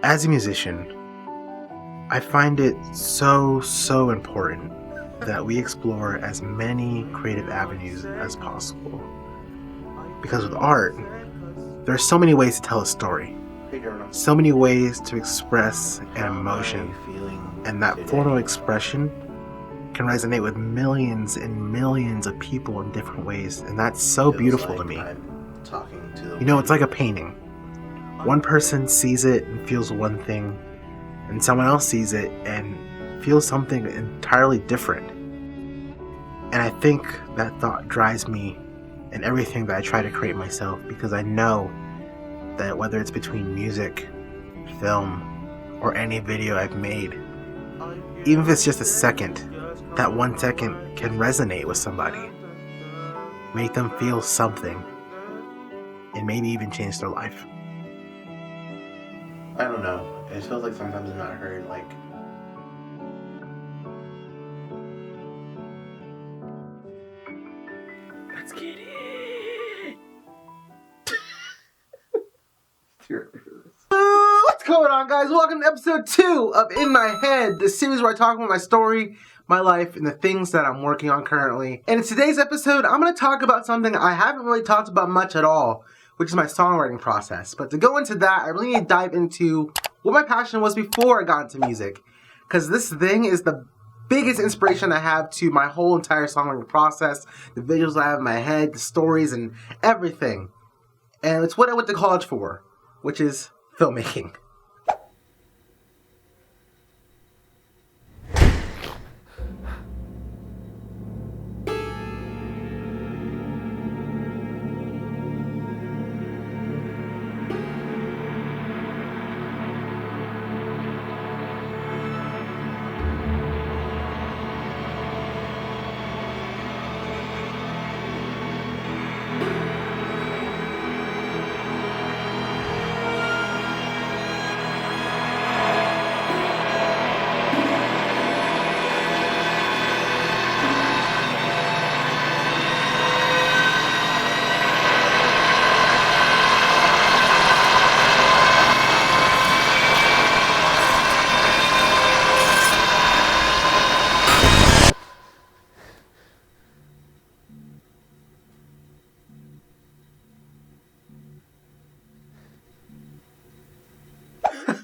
As a musician, I find it so important that we explore as many creative avenues as possible. Because with art, there are so many ways to tell a story, so many ways to express an emotion, and that form of expression can resonate with millions and millions of people in different ways, and that's so beautiful to me. You know, it's like a painting. One person sees it and feels one thing, and someone else sees it and feels something entirely different. And I think that thought drives me in everything that I try to create myself, because I know that whether it's between music, film, or any video I've made, even if it's just a second, that 1 second can resonate with somebody, make them feel something, and maybe even change their life. I don't know. It feels like sometimes I'm not heard, like... Let's get it! What's going on, guys? Welcome to episode 2 of In My Head, the series where I talk about my story, my life, and the things that I'm working on currently. And in today's episode, I'm going to talk about something I haven't really talked about much at all, which is my songwriting process. But to go into that, I really need to dive into what my passion was before I got into music. Because this thing is the biggest inspiration I have to my whole entire songwriting process, the visuals I have in my head, the stories, and everything. And it's what I went to college for, which is filmmaking.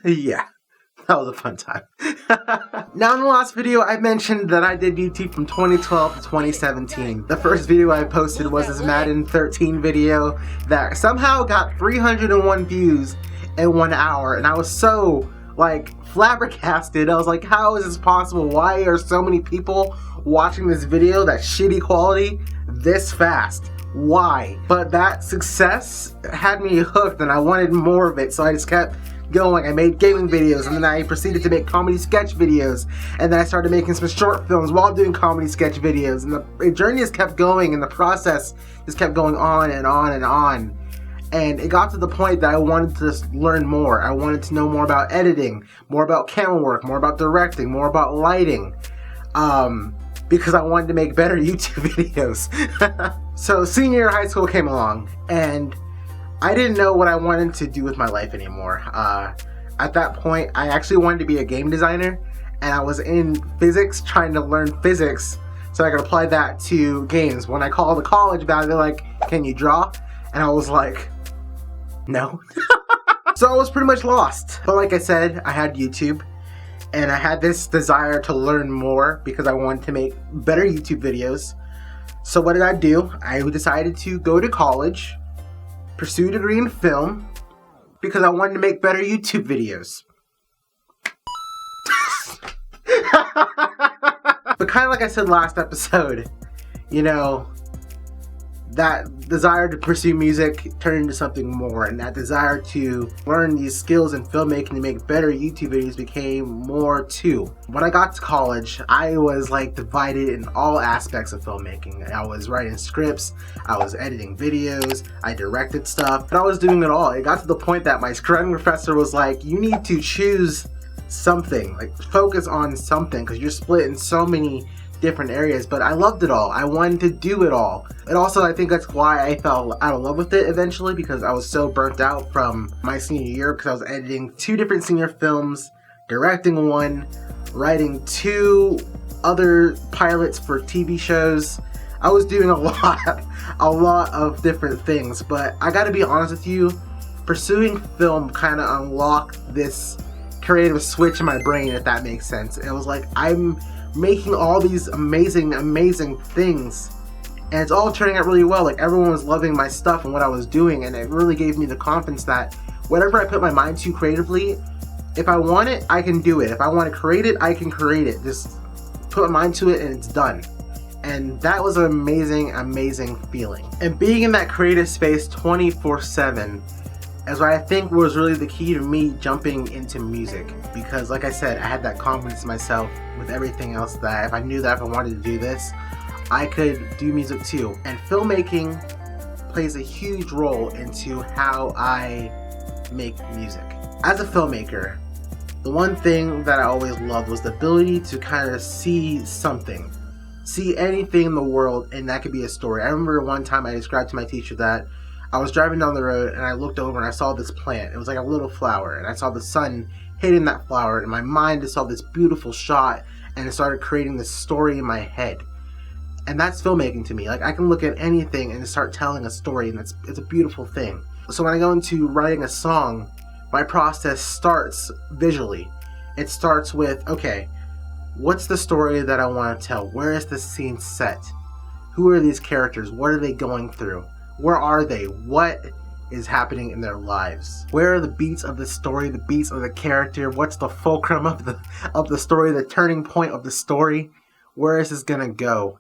Yeah, that was a fun time. Now in the last video I mentioned that I did YouTube from 2012 to 2017. The first video I posted was this Madden 13 video that somehow got 301 views in 1 hour, and I was so flabbergasted. I was like, how is this possible? Why are so many people watching this video, that shitty quality, this fast? Why? But that success had me hooked and I wanted more of it, so I just kept going. I made gaming videos, and then I proceeded to make comedy sketch videos, and then I started making some short films while doing comedy sketch videos, and the journey just kept going, and the process just kept going on and on and on. And it got to the point that I wanted to just learn more. I wanted to know more about editing, more about camera work, more about directing, more about lighting, because I wanted to make better YouTube videos. So senior year of high school came along, and I didn't know what I wanted to do with my life anymore. At that point, I actually wanted to be a game designer, and I was in physics, trying to learn physics so I could apply that to games. When I called the college about it, they're like, can you draw? And I was like, no. So I was pretty much lost. But like I said, I had YouTube, and I had this desire to learn more because I wanted to make better YouTube videos. So what did I do? I decided to go to college, pursue a degree in film, because I wanted to make better YouTube videos. But kind of like I said last episode, you know, that desire to pursue music turned into something more, and that desire to learn these skills in filmmaking to make better YouTube videos became more too. When I got to college, I was divided in all aspects of filmmaking. I was writing scripts, I was editing videos, I directed stuff, and I was doing it all. It got to the point that my writing professor was like, you need to choose something, focus on something, because you're split in so many different areas, but I loved it all. I wanted to do it all. And also, I think that's why I fell out of love with it eventually, because I was so burnt out from my senior year, because I was editing 2 different senior films, directing 1, writing 2 other pilots for TV shows. I was doing a lot of different things, but I gotta be honest with you, pursuing film kind of unlocked this creative switch in my brain, if that makes sense. It was like, I'm making all these amazing things, and it's all turning out really well. Like, everyone was loving my stuff and what I was doing, and it really gave me the confidence that whatever I put my mind to creatively, if I want it, I can do it. If I want to create it, I can create it. Just put my mind to it and it's done. And that was an amazing feeling. And being in that creative space 24/7 is what I think was really the key to me jumping into music. Because like I said, I had that confidence in myself with everything else, that if I knew that if I wanted to do this, I could do music too. And filmmaking plays a huge role into how I make music. As a filmmaker, the one thing that I always loved was the ability to kind of see something. See anything in the world, and that could be a story. I remember one time I described to my teacher that I was driving down the road and I looked over and I saw this plant. It was like a little flower, and I saw the sun hitting that flower, and my mind just saw this beautiful shot, and it started creating this story in my head. And that's filmmaking to me. Like, I can look at anything and start telling a story, and it's a beautiful thing. So when I go into writing a song, my process starts visually. It starts with, okay, what's the story that I want to tell? Where is this scene set? Who are these characters? What are they going through? Where are they? What is happening in their lives? Where are the beats of the story, the beats of the character? What's the fulcrum of the story, the turning point of the story? Where is this gonna go?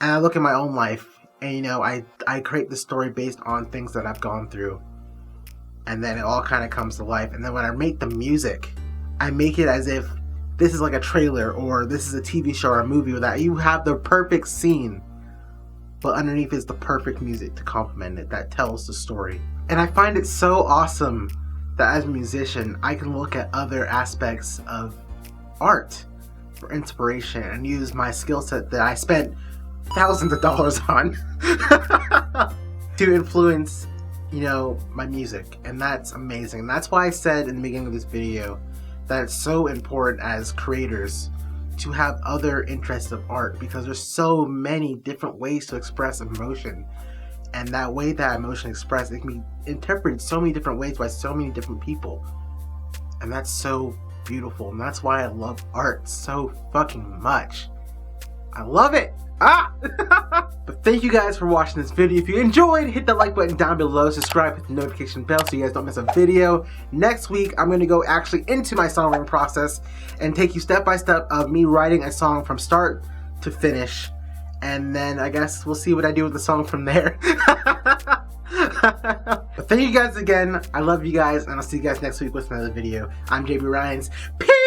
And I look at my own life, and you know, I create the story based on things that I've gone through. And then it all kind of comes to life. And then when I make the music, I make it as if this is like a trailer, or this is a TV show or a movie, where that you have the perfect scene, but underneath is the perfect music to complement it that tells the story. And I find it so awesome that as a musician, I can look at other aspects of art for inspiration and use my skill set that I spent thousands of dollars on to influence, you know, my music. And that's amazing. And that's why I said in the beginning of this video that it's so important as creators to have other interests of art, because there's so many different ways to express emotion, and that way that emotion expressed, it can be interpreted so many different ways by so many different people, and that's so beautiful. And that's why I love art so fucking much. I love it. But thank you guys for watching this video. If you enjoyed, hit the like button down below, subscribe, hit the notification bell so you guys don't miss a video. Next week, I'm going to go actually into my songwriting process and take you step by step of me writing a song from start to finish. And then I guess we'll see what I do with the song from there. But thank you guys again. I love you guys, and I'll see you guys next week with another video. I'm JB Ryans. Peace!